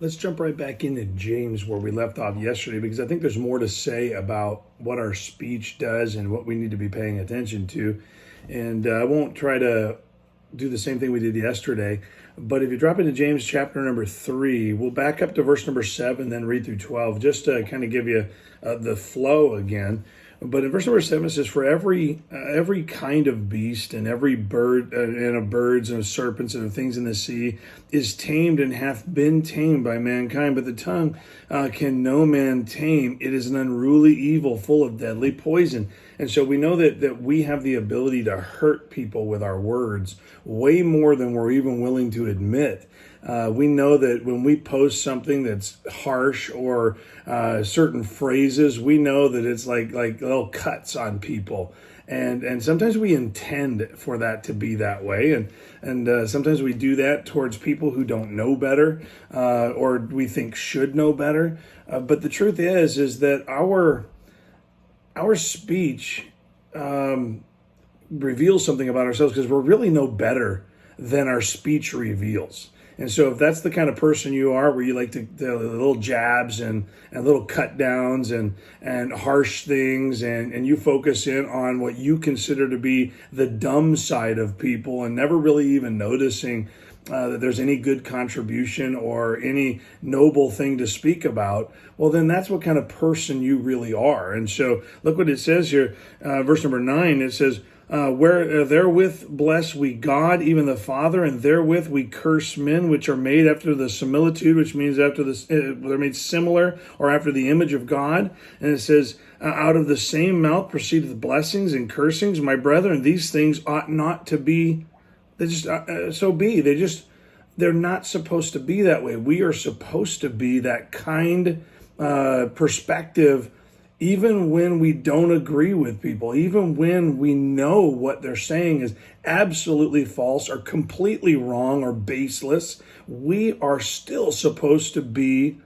Let's jump right back into James where we left off yesterday, because I think there's more to say about what our speech does and what we need to be paying attention to. And I won't try to do the same thing we did yesterday, but if you drop into James chapter number 3, we'll back up to verse number 7, then read through 12, just to kind of give you the flow again. But in verse number 7 it says, "For every kind of beast and every bird and of birds and of serpents and of things in the sea is tamed and hath been tamed by mankind. But the tongue can no man tame. It is an unruly evil, full of deadly poison." And so we know that we have the ability to hurt people with our words way more than we're even willing to admit. We know that when we post something that's harsh or certain phrases, we know that it's like little cuts on people. And sometimes we intend for that to be that way. And sometimes we do that towards people who don't know better or we think should know better. But the truth is that our speech reveals something about ourselves, because we're really no better than our speech reveals. And so if that's the kind of person you are, where you like to the little jabs and little cut downs and harsh things, and you focus in on what you consider to be the dumb side of people and never really even noticing that there's any good contribution or any noble thing to speak about, well, then that's what kind of person you really are. And so look what it says here, verse number 9, it says, where therewith bless we God, even the Father, and therewith we curse men which are made after the similitude, which means after this, they're made similar or after the image of God. And it says, out of the same mouth proceedeth blessings and cursings. My brethren, these things ought not to be. They just they're not supposed to be that way. We are supposed to be that kind perspective, even when we don't agree with people, even when we know what they're saying is absolutely false or completely wrong or baseless. We are still supposed to be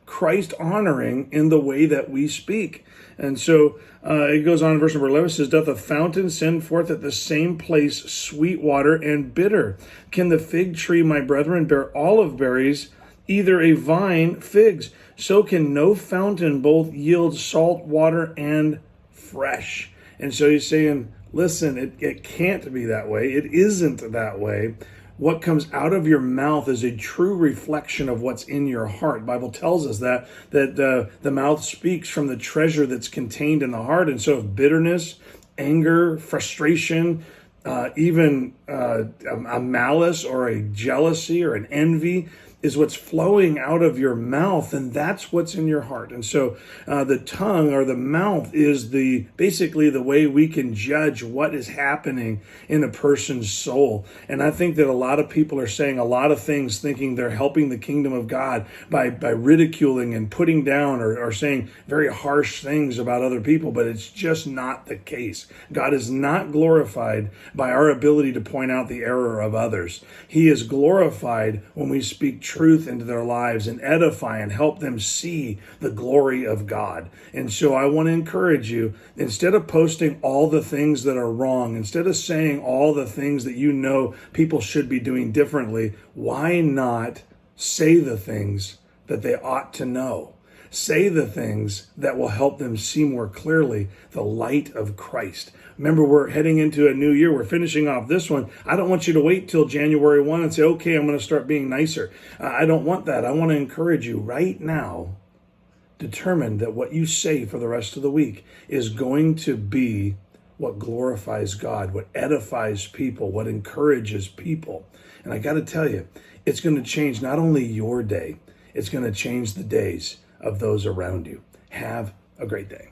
Christ honoring in the way that we speak. And so it goes on in verse number 11, it says, "Doth a fountain send forth at the same place sweet water and bitter? Can the fig tree, my brethren, bear olive berries, either a vine figs? So can no fountain both yield salt water and fresh." And so he's saying, listen, it can't be that way. It isn't that way. What comes out of your mouth is a true reflection of what's in your heart. The Bible tells us that the mouth speaks from the treasure that's contained in the heart. And so if bitterness, anger, frustration, even a malice or a jealousy or an envy is what's flowing out of your mouth, and that's what's in your heart. And so the tongue or the mouth is basically the way we can judge what is happening in a person's soul. And I think that a lot of people are saying a lot of things thinking they're helping the kingdom of God by ridiculing and putting down or saying very harsh things about other people, but it's just not the case. God is not glorified by our ability to point out the error of others. He is glorified when we speak truth into their lives and edify and help them see the glory of God. And so I want to encourage you, instead of posting all the things that are wrong, instead of saying all the things that you know people should be doing differently, why not say the things that they ought to know? Say the things that will help them see more clearly the light of Christ. Remember, we're heading into a new year. We're finishing off this one. I don't want you to wait till January 1 and say, okay, I'm going to start being nicer. I don't want that. I want to encourage you right now. Determine that what you say for the rest of the week is going to be what glorifies God, what edifies people, what encourages people. And I got to tell you, it's going to change not only your day, it's going to change the days of those around you. Have a great day.